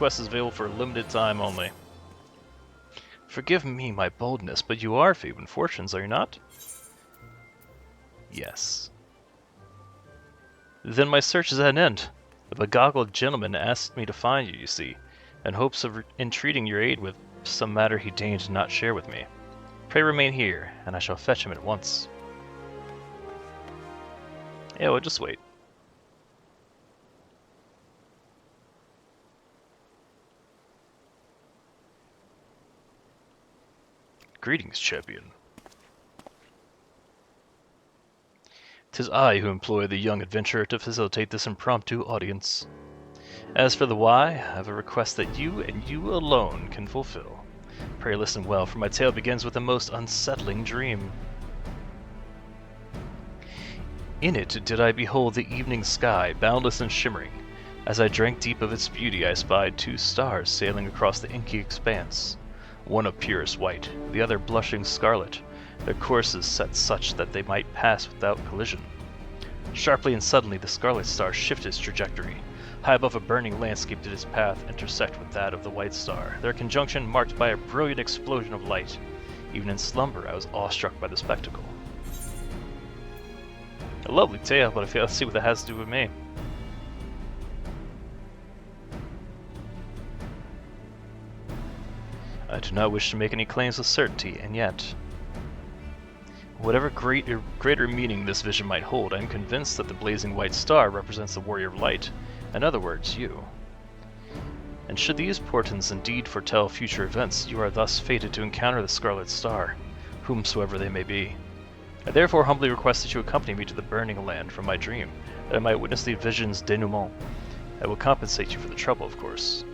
request is available for a limited time only. Forgive me my boldness, but you are Fabian Fortunes, are you not? Yes. Then my search is at an end. The begoggled gentleman asked me to find you, you see, in hopes of entreating your aid with some matter he deigned not share with me. Pray remain here, and I shall fetch him at once. Yeah, well, just wait. Greetings, champion. 'Tis I who employ the young adventurer to facilitate this impromptu audience. As for the why, I have a request that you and you alone can fulfill. Pray listen well, for my tale begins with a most unsettling dream. In it did I behold the evening sky, boundless and shimmering. As I drank deep of its beauty, I spied 2 stars sailing across the inky expanse, one of purest white, the other blushing scarlet, their courses set such that they might pass without collision. Sharply and suddenly the scarlet star shifted its trajectory. High above a burning landscape did its path intersect with that of the white star, their conjunction marked by a brilliant explosion of light. Even in slumber I was awestruck by the spectacle. A lovely tale, but I fail to see what that has to do with me. I do not wish to make any claims of certainty, and yet, whatever greater meaning this vision might hold, I am convinced that the blazing white star represents the warrior of light, in other words, you. And should these portents indeed foretell future events, you are thus fated to encounter the scarlet star, whomsoever they may be. I therefore humbly request that you accompany me to the burning land from my dream, that I might witness the vision's denouement. I will compensate you for the trouble, of course.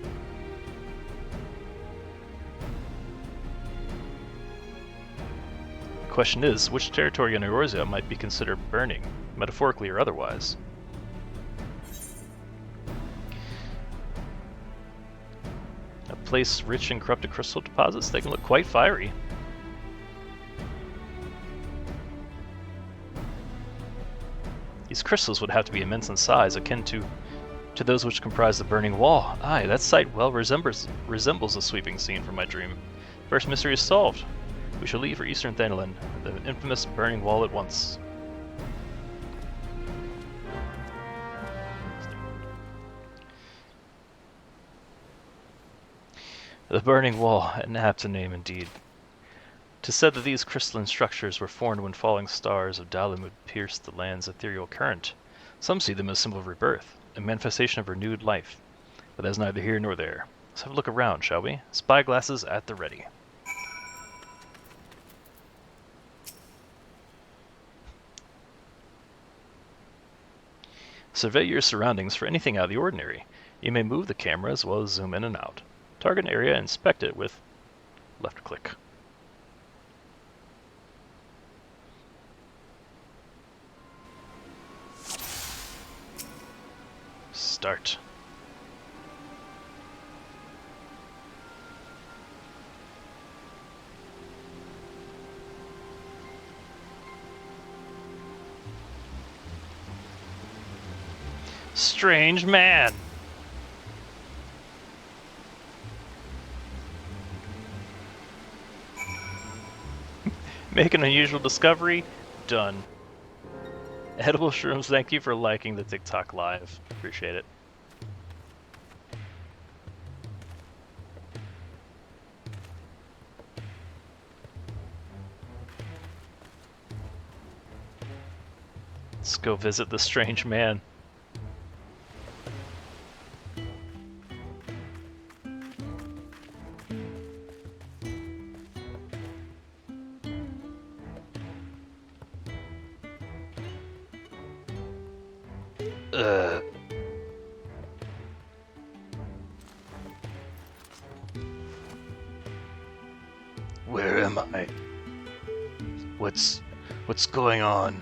The question is, which territory in Eorzea might be considered burning, metaphorically or otherwise? A place rich in corrupted crystal deposits? They can look quite fiery. These crystals would have to be immense in size, akin to those which comprise the burning wall. Aye, that sight well resembles a sweeping scene from my dream. First mystery is solved. We shall leave for Eastern Thanalan, the infamous burning wall, at once. The burning wall, an apt name indeed. 'Tis said that these crystalline structures were formed when falling stars of Dalimud pierced the land's ethereal current. Some see them as a symbol of rebirth, a manifestation of renewed life. But that is neither here nor there. Let's have a look around, shall we? Spyglasses at the ready. Survey your surroundings for anything out of the ordinary. You may move the camera as well as zoom in and out. Target an area and inspect it with left click. Start. Strange man. Make an unusual discovery. Done. Edible Shrooms, thank you for liking the TikTok live. Appreciate it. Let's go visit the strange man. Where am I? What's going on?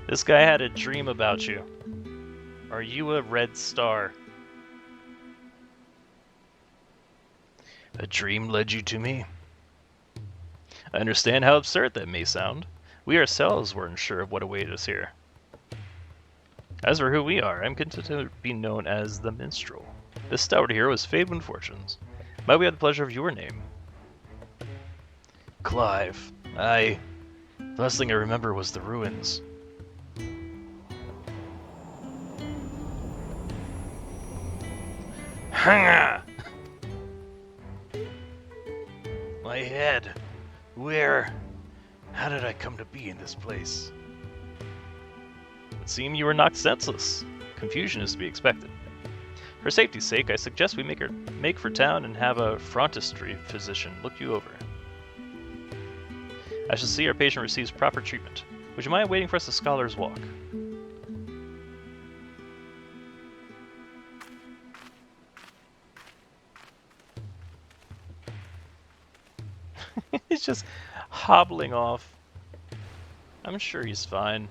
This guy had a dream about you. Are you a red star? A dream led you to me? I understand how absurd that may sound, We ourselves weren't sure of what awaited us here. As for who we are, I'm content to be known as the Minstrel. This stout hero is famed with fortunes. Might we have the pleasure of your name? Clive. The last thing I remember was the ruins. Hanga! My head. Where? How did I come to be in this place? It seemed you were knocked senseless. Confusion is to be expected. For safety's sake, I suggest we make for town and have a frontistry physician look you over. I shall see our patient receives proper treatment. Would you mind waiting for us at Scholar's Walk? He's just hobbling off. I'm sure he's fine.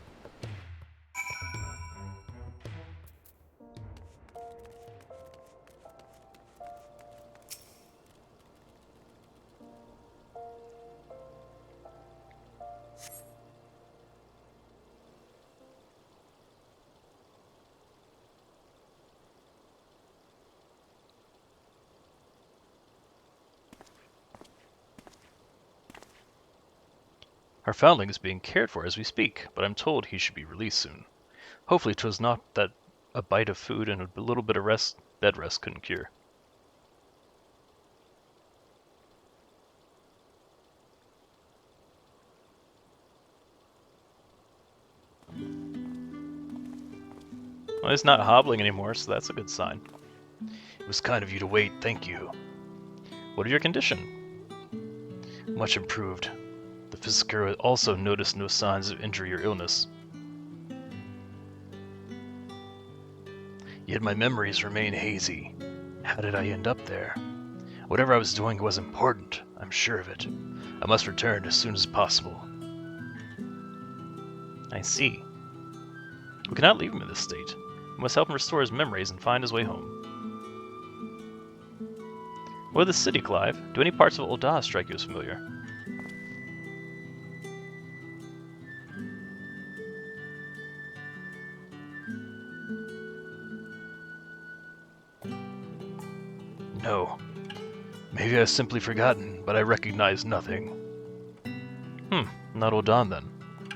Our foundling is being cared for as we speak, but I'm told he should be released soon. Hopefully 'twas not that a bite of food and a little bit of bed rest couldn't cure. Well, he's not hobbling anymore, so that's a good sign. It was kind of you to wait, thank you. What is your condition? Much improved. The physician also noticed no signs of injury or illness. Yet my memories remain hazy. How did I end up there? Whatever I was doing was important, I'm sure of it. I must return as soon as possible. I see. We cannot leave him in this state. We must help him restore his memories and find his way home. What of the city, Clive? Do any parts of Eorzea strike you as familiar? No. Maybe I've simply forgotten, but I recognize nothing. Not Eorzea then.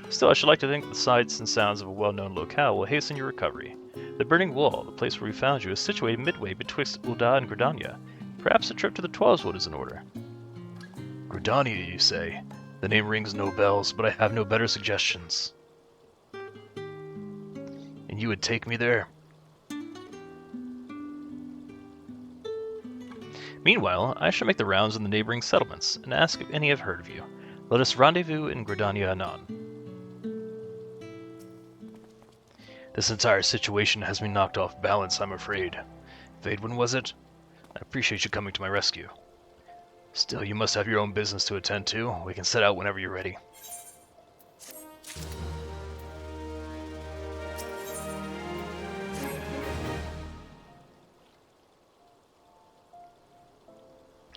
Still, I should like to think the sights and sounds of a well-known locale will hasten your recovery. The Burning Wall, the place where we found you, is situated midway betwixt Eorzea and Gridania. Perhaps a trip to the Twelveswood is in order. Gridania, you say? The name rings no bells, but I have no better suggestions. And you would take me there? Meanwhile, I shall make the rounds in the neighboring settlements, and ask if any have heard of you. Let us rendezvous in Gridania anon. This entire situation has me knocked off balance, I'm afraid. Vaidwin, was it? I appreciate you coming to my rescue. Still, you must have your own business to attend to. We can set out whenever you're ready.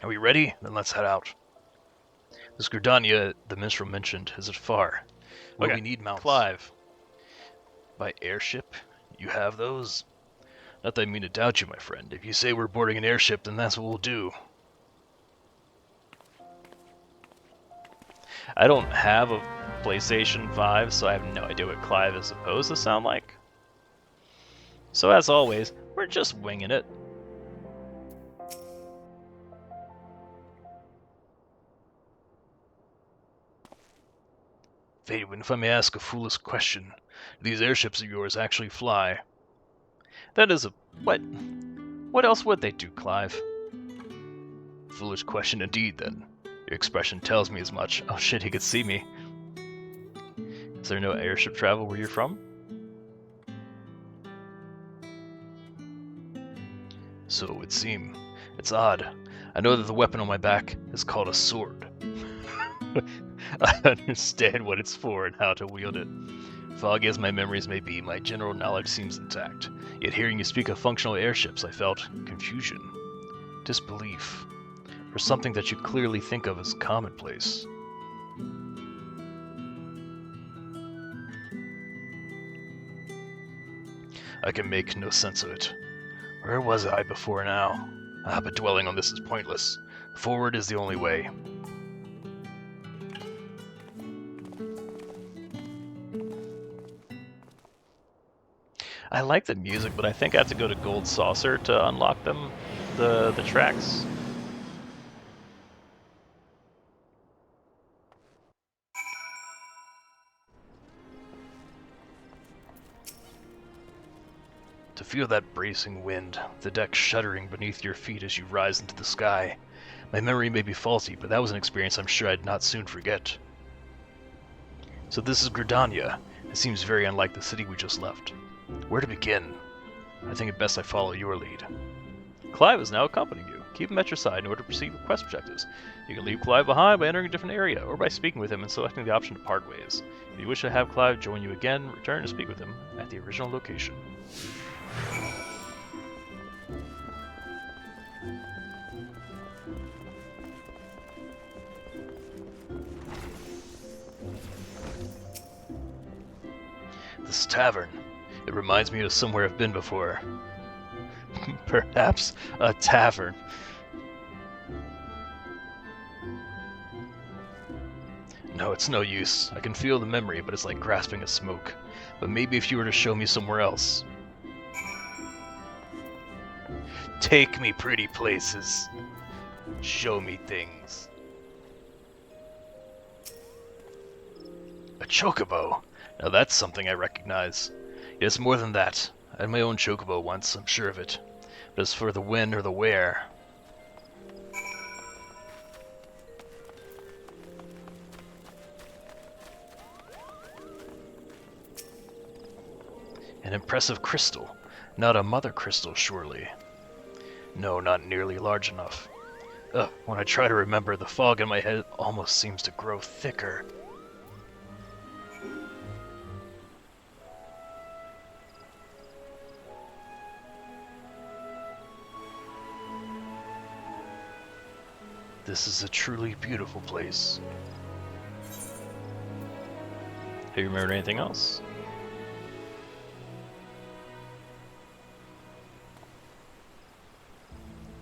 Are we ready? Then let's head out. This Gridania the minstrel mentioned, is it far? Well, we need mounts. Clive. By airship? You have those? Not that I mean to doubt you, my friend. If you say we're boarding an airship, then that's what we'll do. I don't have a PlayStation 5, so I have no idea what Clive is supposed to sound like. So as always, we're just winging it. Vaidwin, if I may ask a foolish question, do these airships of yours actually fly? That is a... what? What else would they do, Clive? Foolish question indeed, then. Your expression tells me as much. Oh shit, he could see me. Is there no airship travel where you're from? So it would seem. It's odd. I know that the weapon on my back is called a sword. I understand what it's for and how to wield it. Foggy as my memories may be, my general knowledge seems intact. Yet hearing you speak of functional airships, I felt confusion, disbelief, for something that you clearly think of as commonplace. I can make no sense of it. Where was I before now? But dwelling on this is pointless. Forward is the only way. I like the music, but I think I have to go to Gold Saucer to unlock them, the tracks. To feel that bracing wind, the deck shuddering beneath your feet as you rise into the sky. My memory may be faulty, but that was an experience I'm sure I'd not soon forget. So this is Gridania. It seems very unlike the city we just left. Where to begin? I think it best I follow your lead. Clive is now accompanying you. Keep him at your side in order to proceed with quest objectives. You can leave Clive behind by entering a different area, or by speaking with him and selecting the option to part ways. If you wish to have Clive join you again, return to speak with him at the original location. This tavern. It reminds me of somewhere I've been before. Perhaps a tavern. No, it's no use. I can feel the memory, but it's like grasping at smoke. But maybe if you were to show me somewhere else. Take me pretty places. Show me things. A chocobo. Now that's something I recognize. Yes, more than that. I had my own chocobo once, I'm sure of it. But as for the when or the where... An impressive crystal. Not a mother crystal, surely. No, not nearly large enough. When I try to remember, the fog in my head almost seems to grow thicker. This is a truly beautiful place. Have you remembered anything else?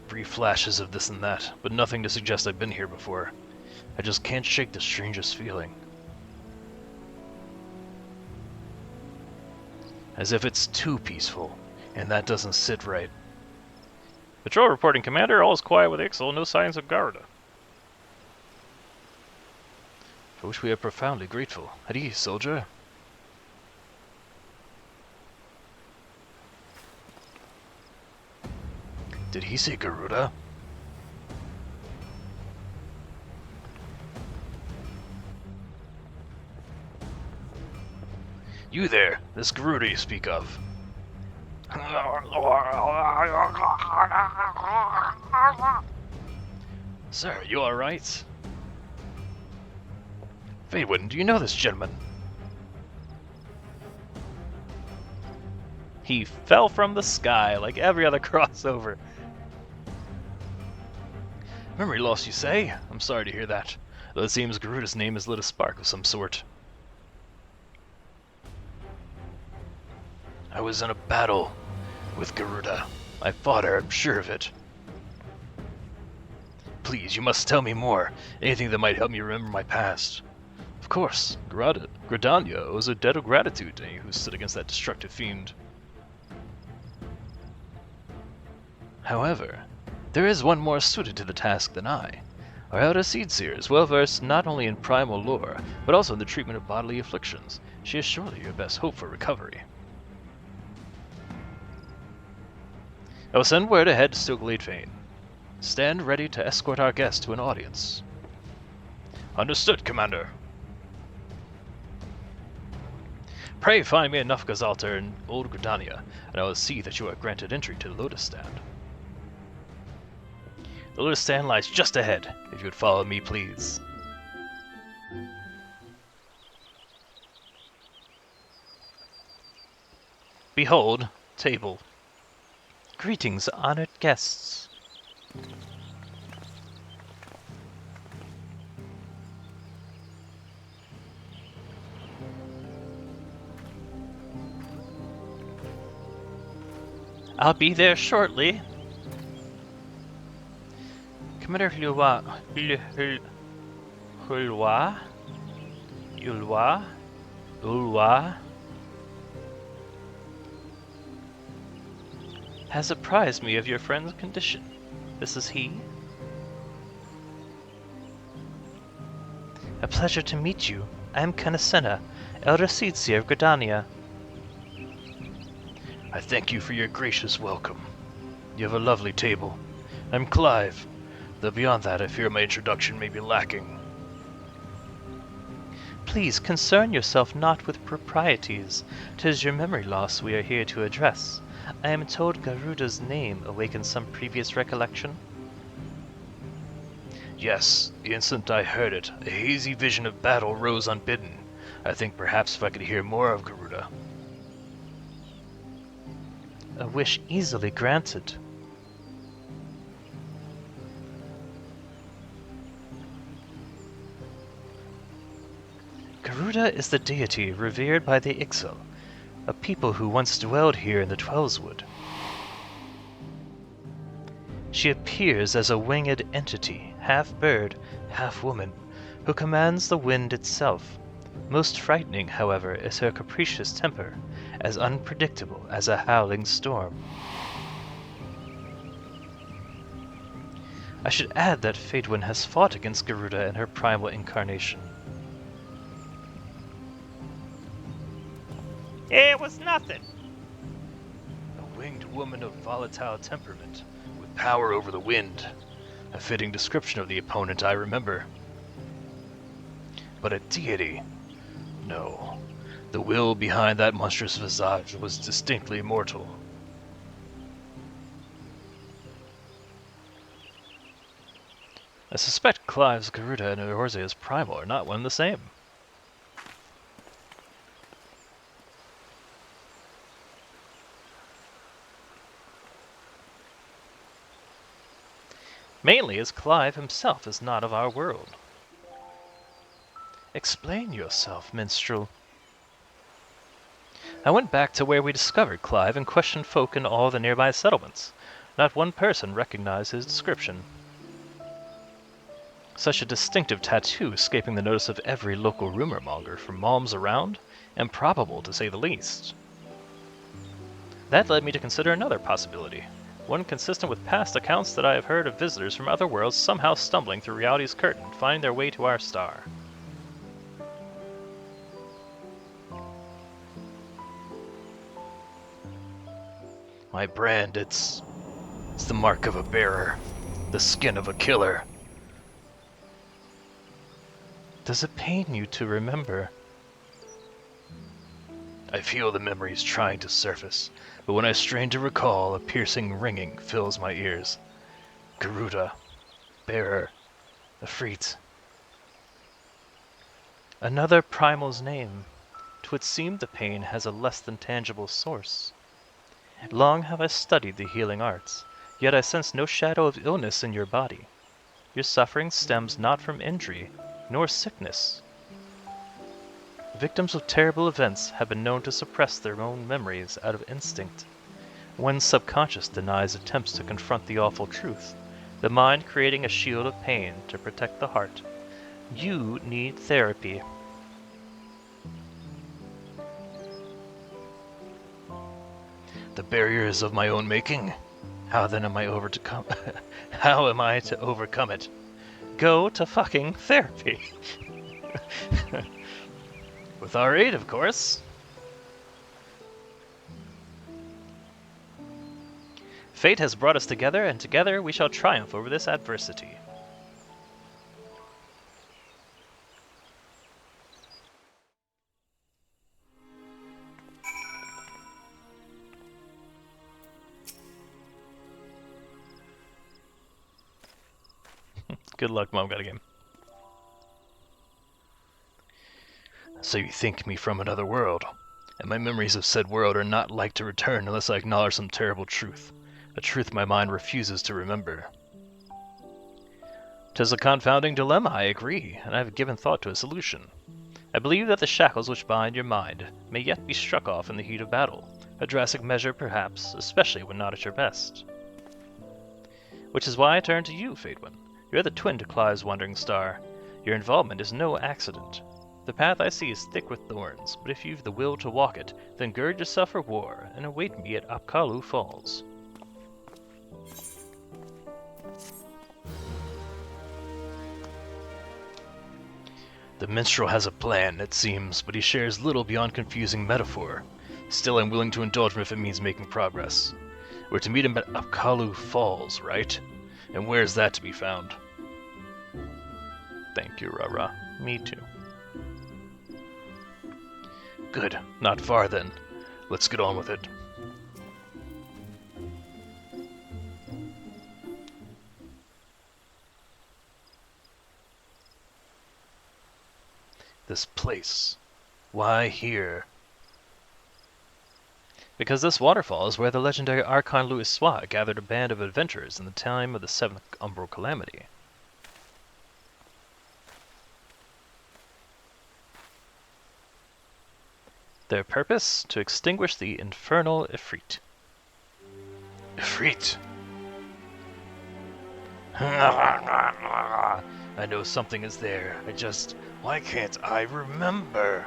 Brief flashes of this and that, but nothing to suggest I've been here before. I just can't shake the strangest feeling. As if it's too peaceful, and that doesn't sit right. Patrol reporting, Commander. All is quiet with Ixel, no signs of Garuda. For which we are profoundly grateful. At ease, soldier. Did he say Garuda? You there, this Garuda you speak of. Sir, you alright? Fadewood, do you know this gentleman? He fell from the sky like every other crossover. Memory loss, you say? I'm sorry to hear that. Though it seems Garuda's name has lit a spark of some sort. I was in a battle with Garuda. I fought her, I'm sure of it. Please, you must tell me more. Anything that might help me remember my past. Of course, Gridania owes a debt of gratitude to any who stood against that destructive fiend. However, there is one more suited to the task than I. Our elder Seedseer is well versed not only in primal lore, but also in the treatment of bodily afflictions. She is surely your best hope for recovery. I will send word ahead to Stillglade Fane. Stand ready to escort our guest to an audience. Understood, Commander. Pray find me enough Gazalter in Old Gridania, and I will see that you are granted entry to the Lotus Stand. The Lotus Stand lies just ahead, if you would follow me, please. Behold, table. Greetings, honored guests. I'll be there shortly. Commander Ulwa has apprised me of your friend's condition. This is he? A pleasure to meet you. I am Kanasena, Eorzea of Gridania. I thank you for your gracious welcome. You have a lovely table. I'm Clive, though beyond that I fear my introduction may be lacking. Please concern yourself not with proprieties. 'Tis your memory loss we are here to address. I am told Garuda's name awakens some previous recollection. Yes, the instant I heard it, a hazy vision of battle rose unbidden. I think perhaps if I could hear more of Garuda. A wish easily granted. Garuda is the deity revered by the Ixil, a people who once dwelled here in the Twelveswood. She appears as a winged entity, half bird, half woman, who commands the wind itself. Most frightening, however, is her capricious temper, as unpredictable as a howling storm. I should add that Phaedwin has fought against Garuda in her primal incarnation. It was nothing! A winged woman of volatile temperament, with power over the wind. A fitting description of the opponent, I remember. But a deity? No. The will behind that monstrous visage was distinctly mortal. I suspect Clive's Garuda and Eorzea's primal are not one and the same. Mainly as Clive himself is not of our world. Explain yourself, minstrel. I went back to where we discovered Clive and questioned folk in all the nearby settlements. Not one person recognized his description. Such a distinctive tattoo escaping the notice of every local rumor monger from malms around? Improbable, to say the least. That led me to consider another possibility. One consistent with past accounts that I have heard of visitors from other worlds somehow stumbling through reality's curtain, finding their way to our star. My brand, it's the mark of a bearer, the skin of a killer. Does it pain you to remember? I feel the memories trying to surface, but when I strain to recall, a piercing ringing fills my ears. Garuda, bearer, Efreet. Another primal's name. 'Twould seem the pain has a less than tangible source. Long have I studied the healing arts, yet I sense no shadow of illness in your body. Your suffering stems not from injury, nor sickness. Victims of terrible events have been known to suppress their own memories out of instinct. One's subconscious denies attempts to confront the awful truth, the mind creating a shield of pain to protect the heart. You need therapy. The barrier is of my own making? How then am I How am I to overcome it? Go to fucking therapy. With our aid, of course. Fate has brought us together, and together we shall triumph over this adversity. Good luck, Mom. Got a game. So you think me from another world, and my memories of said world are not like to return unless I acknowledge some terrible truth, a truth my mind refuses to remember. 'Tis a confounding dilemma, I agree, and I have given thought to a solution. I believe that the shackles which bind your mind may yet be struck off in the heat of battle, A drastic measure, perhaps, especially when not at your best. Which is why I turn to you, Fatewan. You're the twin to Clive's wandering star. Your involvement is no accident. The path I see is thick with thorns, but if you've the will to walk it, then gird yourself for war, and await me at Apkalu Falls. The minstrel has a plan, it seems, but he shares little beyond confusing metaphor. Still, I'm willing to indulge him if it means making progress. We're to meet him at Apkalu Falls, right? And where's that to be found? Thank you, Rara. Me too. Good. Not far, then. Let's get on with it. This place. Why here? Because this waterfall is where the legendary Archon Louis Sois gathered a band of adventurers in the time of the Seventh Umbral Calamity. Their purpose? To extinguish the infernal Ifrit. Ifrit! I know something is there. Why can't I remember?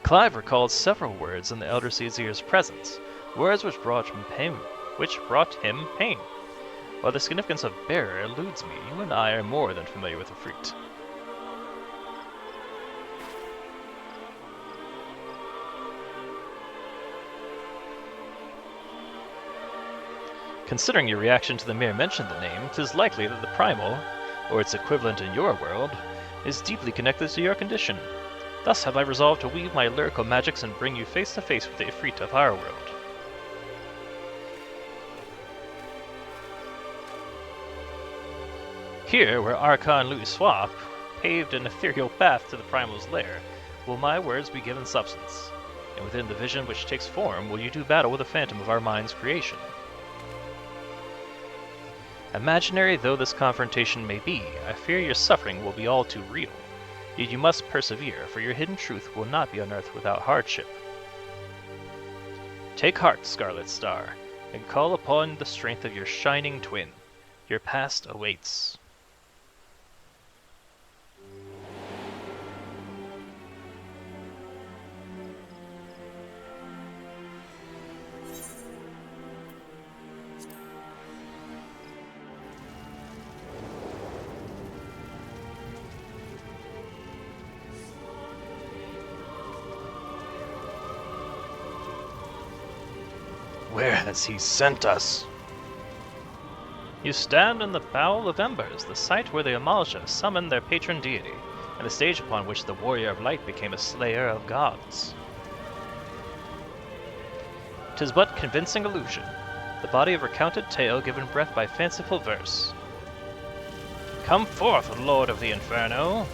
Clive recalled several words in the Elder Caesar's presence, words which brought him pain. While the significance of bearer eludes me, you and I are more than familiar with Ifrit. Considering your reaction to the mere mention of the name, 'tis likely that the primal, or its equivalent in your world, is deeply connected to your condition. Thus have I resolved to weave my lyrical magics and bring you face to face with the Ifrit of our world. Here, where Archon Louis Sois paved an ethereal path to the primal's lair, will my words be given substance, and within the vision which takes form will you do battle with the phantom of our mind's creation. Imaginary though this confrontation may be, I fear your suffering will be all too real. Yet you must persevere, for your hidden truth will not be unearthed without hardship. Take heart, Scarlet Star, and call upon the strength of your shining twin. Your past awaits. Where has he sent us? You stand in the Bowl of Embers, the site where the Amalja summoned their patron deity, and the stage upon which the Warrior of Light became a slayer of gods. 'Tis but convincing illusion, the body of recounted tale given breath by fanciful verse. Come forth, Lord of the Inferno!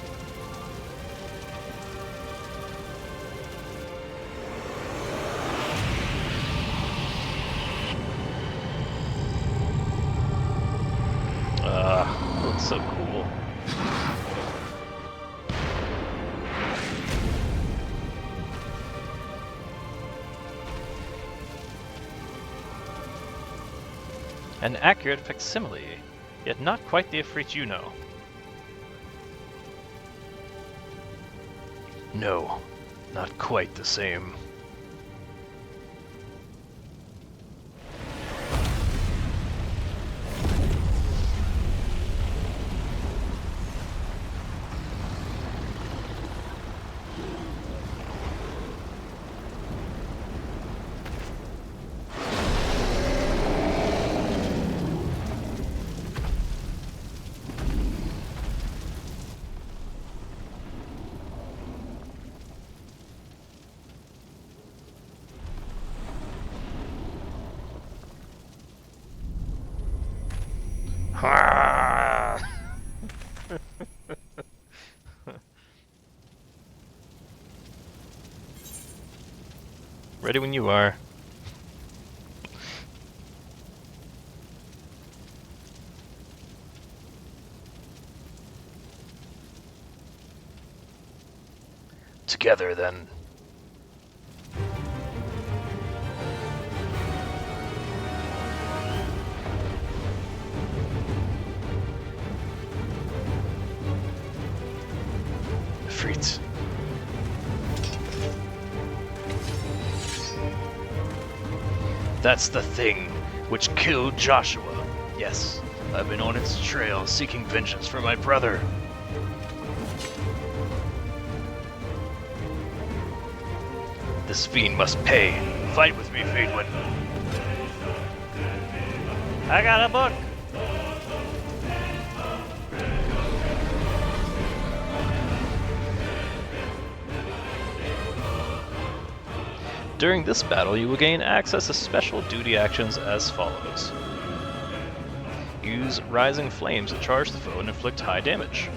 Looks so cool. An accurate facsimile, yet not quite the Ifrit you know. No, not quite the same. Ready when you are. together, then. Freet. That's the thing which killed Joshua. Yes, I've been on its trail seeking vengeance for my brother. This fiend must pay. Fight with me, Fadewood. I got a book. During this battle, you will gain access to special duty actions as follows. Use Rising Flames to charge the foe and inflict high damage.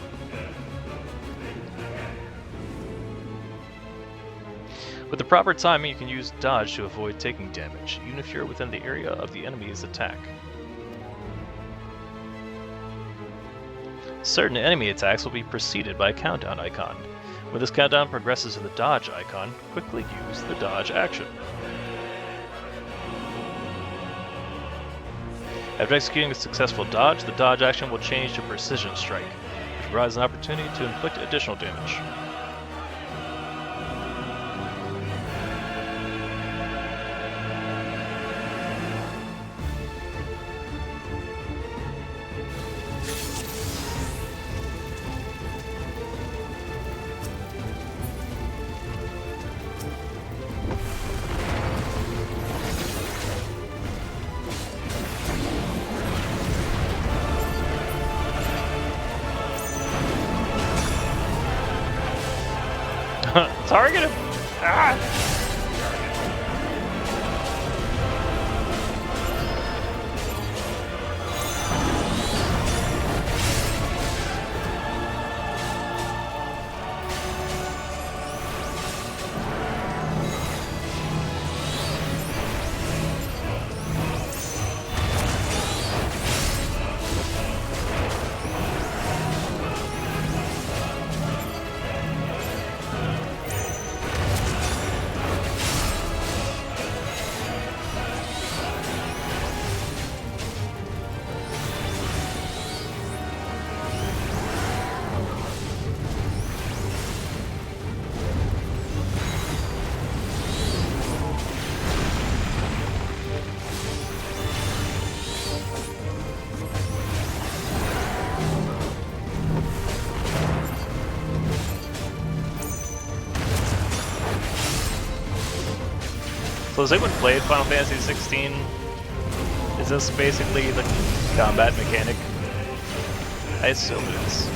With the proper timing, you can use Dodge to avoid taking damage, even if you're within the area of the enemy's attack. Certain enemy attacks will be preceded by a countdown icon. When this countdown progresses to the dodge icon, quickly use the dodge action. After executing a successful dodge, the dodge action will change to precision strike, which provides an opportunity to inflict additional damage. Target him! Ah! So has anyone played Final Fantasy 16? Is this basically the combat mechanic? I assume it is.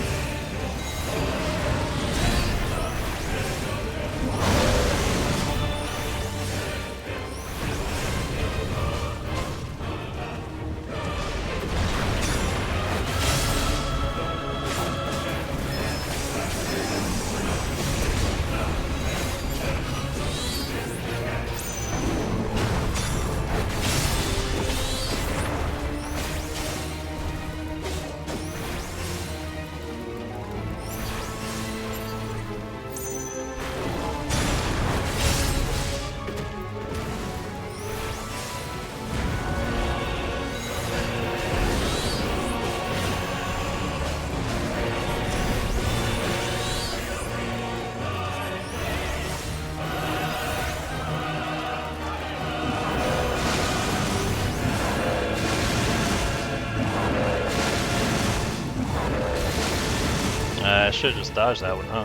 I should have just dodged that one, huh?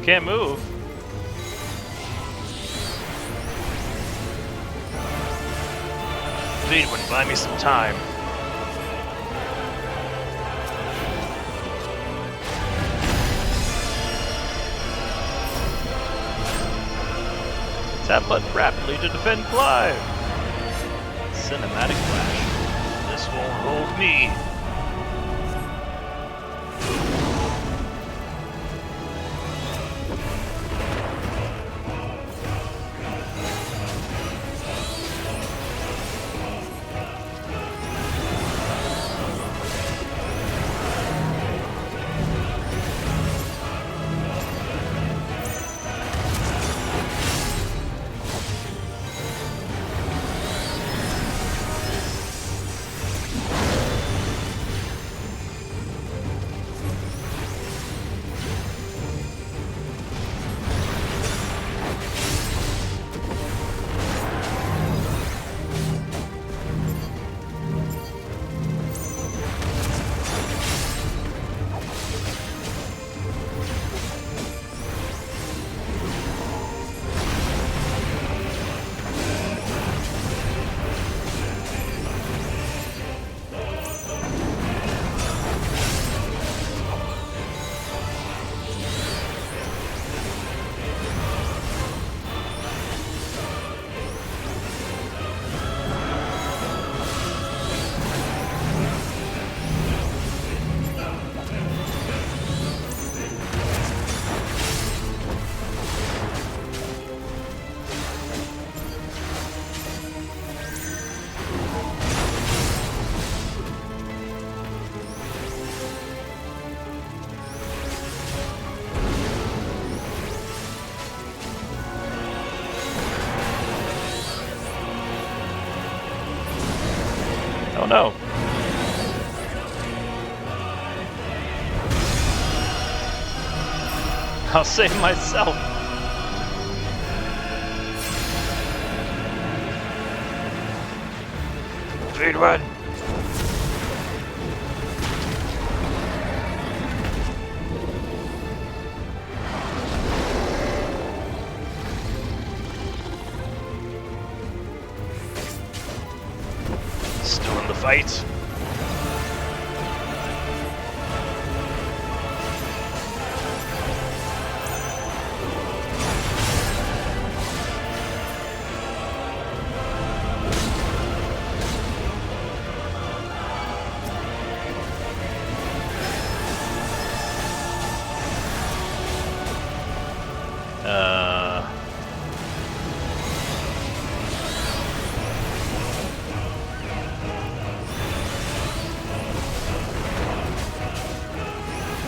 Can't move. Please, would buy me some time. Tap button rapidly to defend Clive. Cinematic flash. This won't hold me. Oh no! I'll save myself! Speed run! Still in the fight.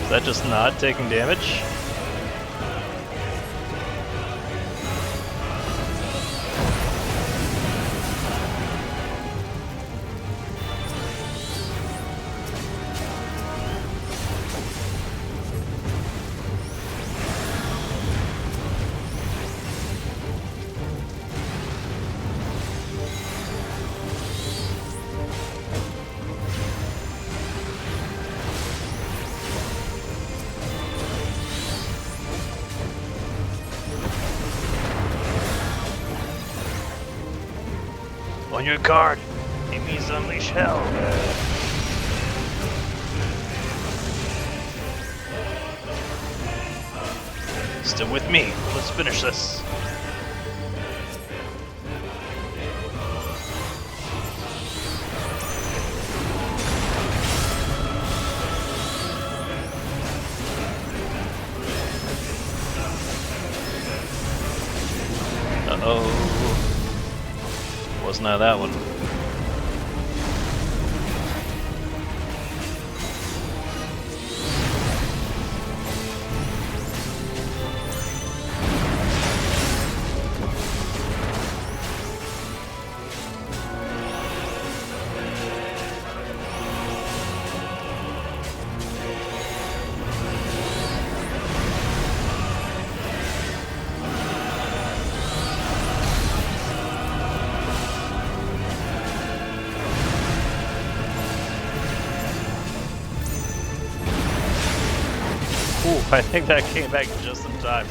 Is that just not taking damage? On your guard! It means unleash hell! Still with me. Let's finish this. Uh-oh. Wasn't out of that one. Ooh, I think that came back just in time.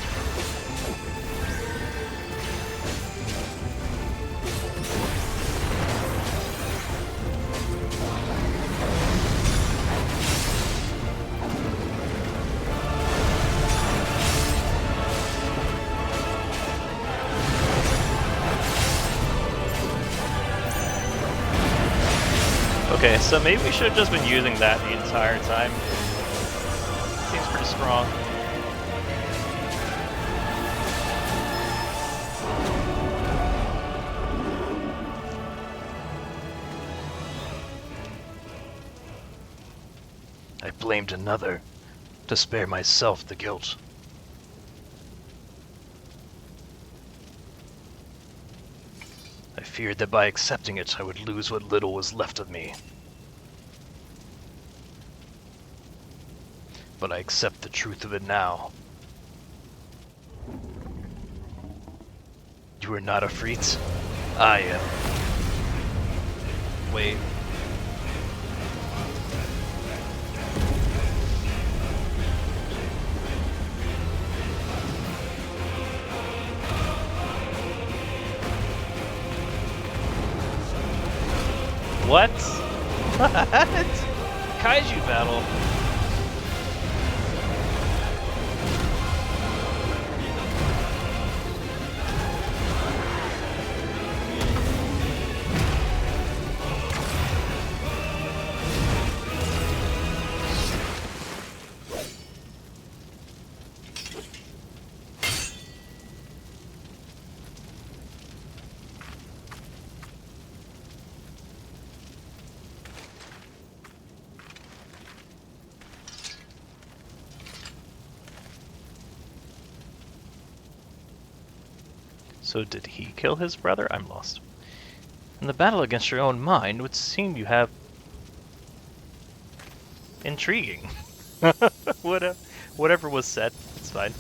Okay, so maybe we should have just been using that the entire time. Seems pretty strong. I blamed another to spare myself the guilt. I feared that by accepting it, I would lose what little was left of me. But I accept the truth of it now. You are not a Freet. I am. Wait. What? What? Kaiju battle. So did he kill his brother? I'm lost. In the battle against your own mind, it would seem you have Intriguing. Whatever was said, it's fine.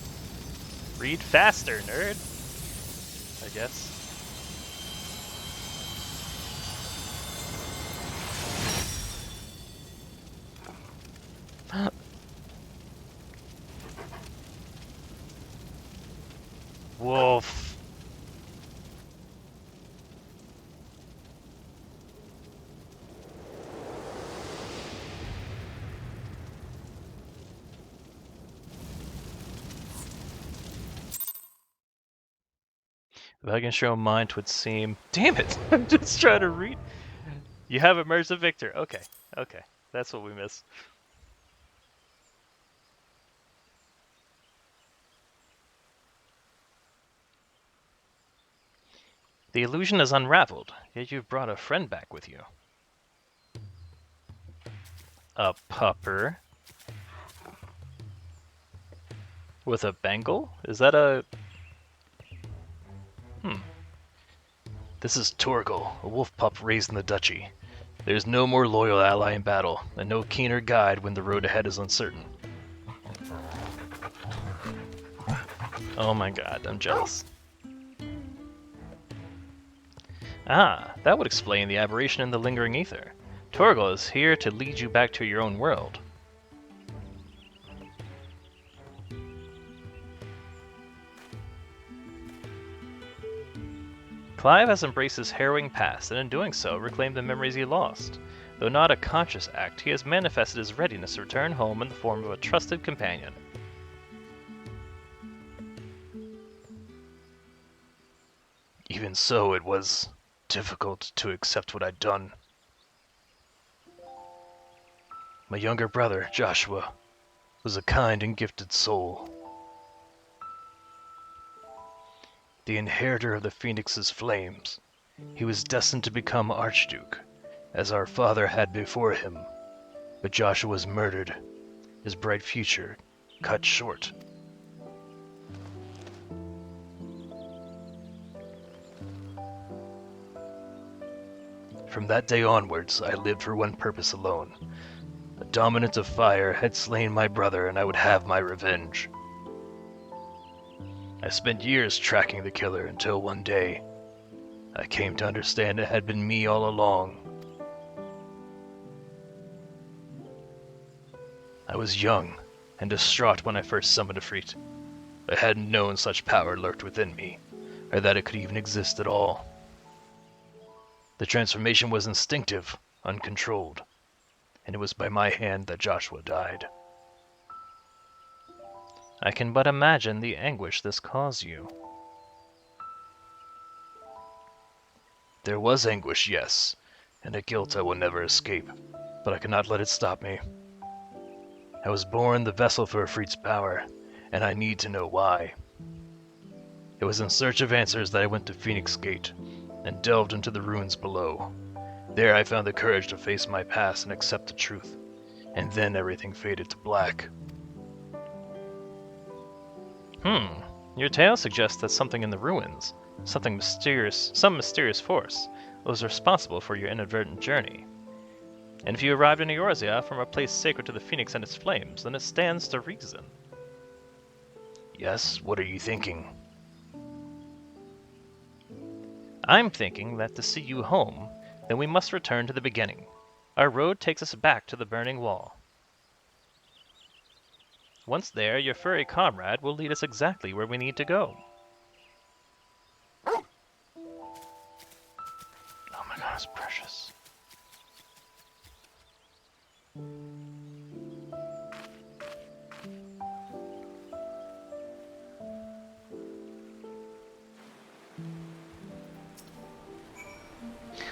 Read faster, nerd. I guess. Wolf. If I can show mine, 'twould seem. Damn it! I'm just trying to read. You have emerged a victor. Okay, okay, that's what we miss. The illusion is unraveled, yet you've brought a friend back with you. A pupper? With a bangle? Is that a... This is Torgal, a wolf pup raised in the duchy. There's no more loyal ally in battle, and no keener guide when the road ahead is uncertain. Oh my god, I'm jealous. Ah, that would explain the aberration in the lingering ether. Torgal is here to lead you back to your own world. Clive has embraced his harrowing past, and in doing so, reclaimed the memories he lost. Though not a conscious act, he has manifested his readiness to return home in the form of a trusted companion. Even so, it was difficult to accept what I'd done. My younger brother, Joshua, was a kind and gifted soul. The inheritor of the Phoenix's flames, he was destined to become Archduke, as our father had before him. But Joshua was murdered, his bright future cut short. From that day onwards, I lived for one purpose alone. A dominant of fire had slain my brother, and I would have my revenge. I spent years tracking the killer until one day, I came to understand it had been me all along. I was young and distraught when I first summoned Ifrit. I hadn't known such power lurked within me, or that it could even exist at all. The transformation was instinctive, uncontrolled, and it was by my hand that Joshua died. I can but imagine the anguish this caused you. There was anguish, yes, and a guilt I will never escape, but I could not let it stop me. I was born the vessel for Ifrit's power, and I need to know why. It was in search of answers that I went to Phoenix Gate, and delved into the ruins below. There I found the courage to face my past and accept the truth, and then everything faded to black. Your tale suggests that something in the ruins, some mysterious force, was responsible for your inadvertent journey. And if you arrived in Eorzea from a place sacred to the Phoenix and its flames, then it stands to reason. Yes, what are you thinking? I'm thinking that to see you home, then we must return to the beginning. Our road takes us back to the burning wall. Once there, your furry comrade will lead us exactly where we need to go. Oh my god, it's precious.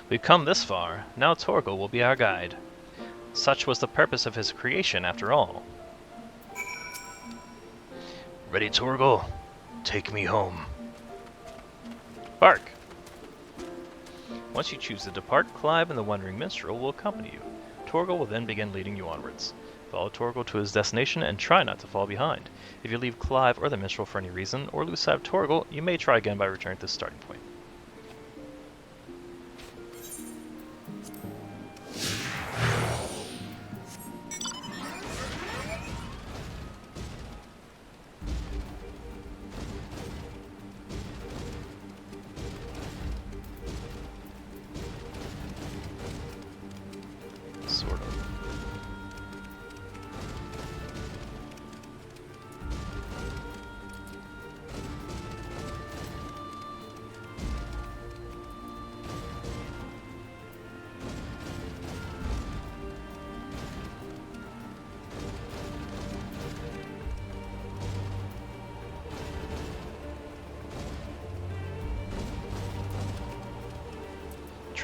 We've come this far, now Torgal will be our guide. Such was the purpose of his creation after all. Ready, Torgal? Take me home. Bark! Once you choose to depart, Clive and the Wandering Minstrel will accompany you. Torgal will then begin leading you onwards. Follow Torgal to his destination and try not to fall behind. If you leave Clive or the Minstrel for any reason, or lose sight of Torgal, you may try again by returning to the starting point.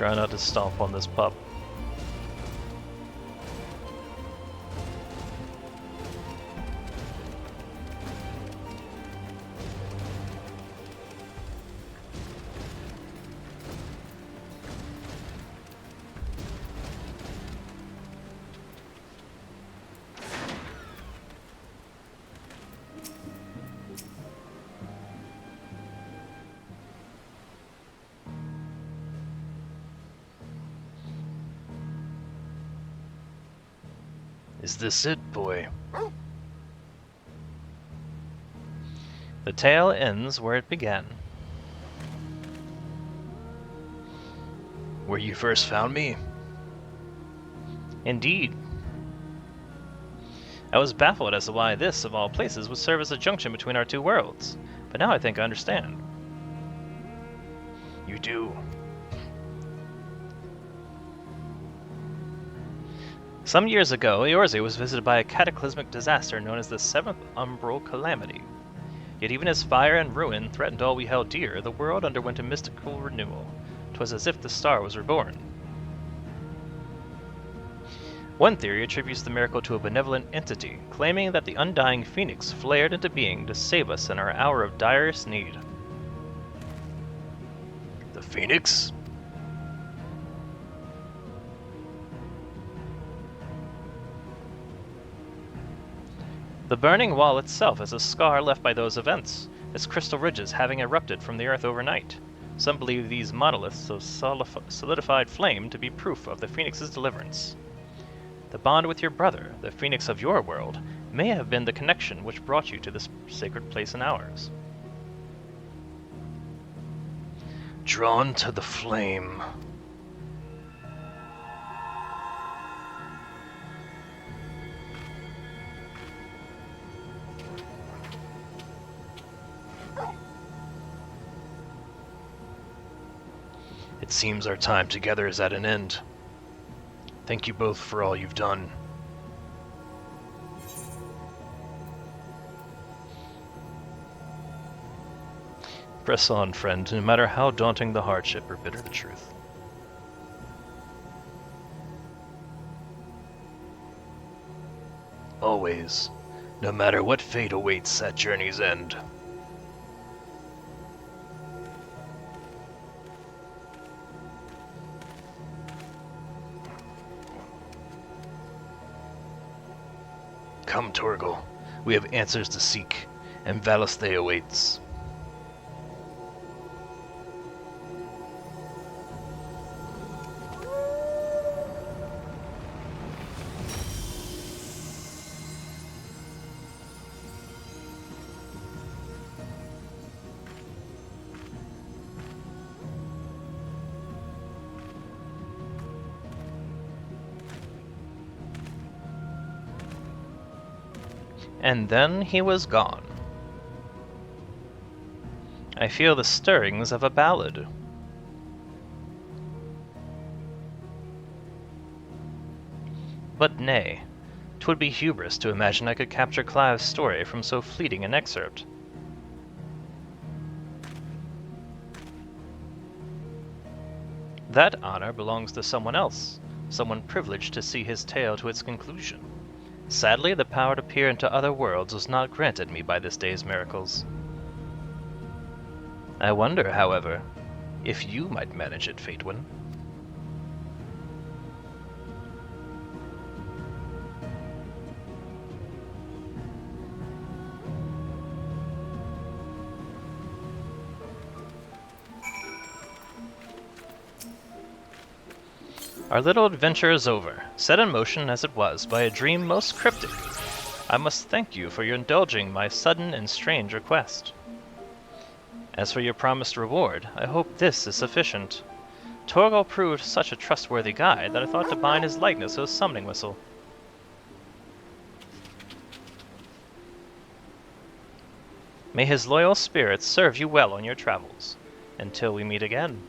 Try not to stomp on this pup. Is this it, boy? The tale ends where it began. Where you first found me? Indeed. I was baffled as to why this, of all places, would serve as a junction between our two worlds, but now I think I understand. You do. Some years ago, Eorzea was visited by a cataclysmic disaster known as the Seventh Umbral Calamity. Yet even as fire and ruin threatened all we held dear, the world underwent a mystical renewal. 'Twas as if the star was reborn. One theory attributes the miracle to a benevolent entity, claiming that the undying phoenix flared into being to save us in our hour of direst need. The phoenix? The burning wall itself is a scar left by those events, its crystal ridges having erupted from the earth overnight. Some believe these monoliths of solidified flame to be proof of the phoenix's deliverance. The bond with your brother, the phoenix of your world, may have been the connection which brought you to this sacred place in ours. Drawn to the flame. It seems our time together is at an end. Thank you both for all you've done. Press on, friend, no matter how daunting the hardship or bitter the truth. Always, no matter what fate awaits at journey's end. Come, Torgal. We have answers to seek, and Valisthe awaits. And then he was gone. I feel the stirrings of a ballad. But nay, 'twould be hubris to imagine I could capture Clive's story from so fleeting an excerpt. That honor belongs to someone else, someone privileged to see his tale to its conclusion. Sadly, the power to peer into other worlds was not granted me by this day's miracles. I wonder, however, if you might manage it, Fatewin. Our little adventure is over, set in motion as it was by a dream most cryptic. I must thank you for your indulging my sudden and strange request. As for your promised reward, I hope this is sufficient. Torgal proved such a trustworthy guide that I thought to bind his likeness to a summoning whistle. May his loyal spirits serve you well on your travels, until we meet again.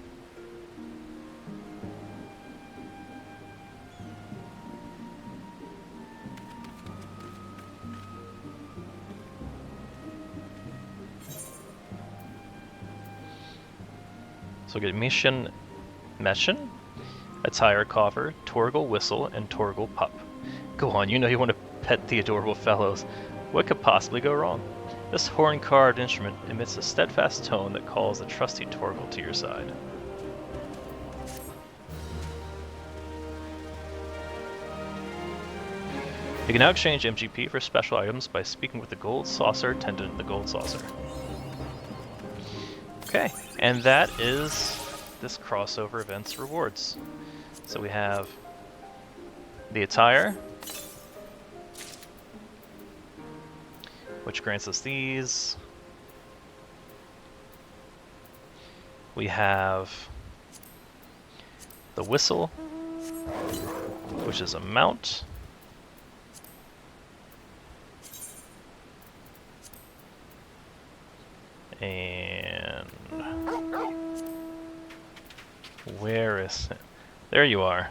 So get mission? Attire Coffer, Torgal Whistle, and Torgal Pup. Go on, you know you want to pet the adorable fellows. What could possibly go wrong? This horn-carved instrument emits a steadfast tone that calls the trusty Torgal to your side. You can now exchange MGP for special items by speaking with the Gold Saucer attendant in the Gold Saucer. Okay, and that is this crossover event's rewards. So we have the attire, which grants us these. We have the whistle, which is a mount. And where is it? There you are.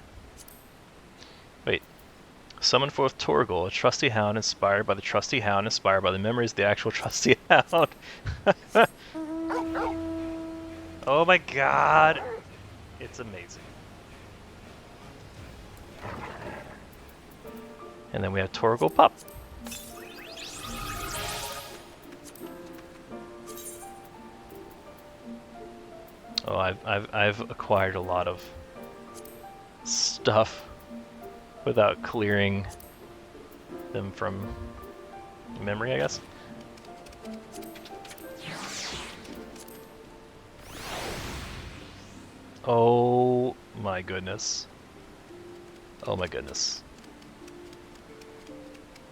Wait. Summon forth Torgal, a trusty hound inspired by the trusty hound, inspired by the memories of the actual trusty hound. Oh my god! It's amazing. And then we have Torgal Pup. Oh, I've acquired a lot of stuff without clearing them from memory, I guess. Oh my goodness. Oh my goodness.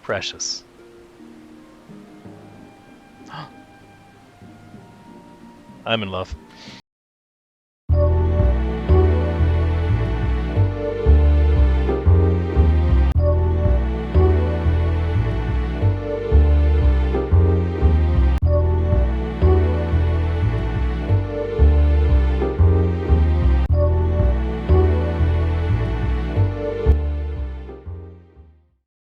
Precious. I'm in love.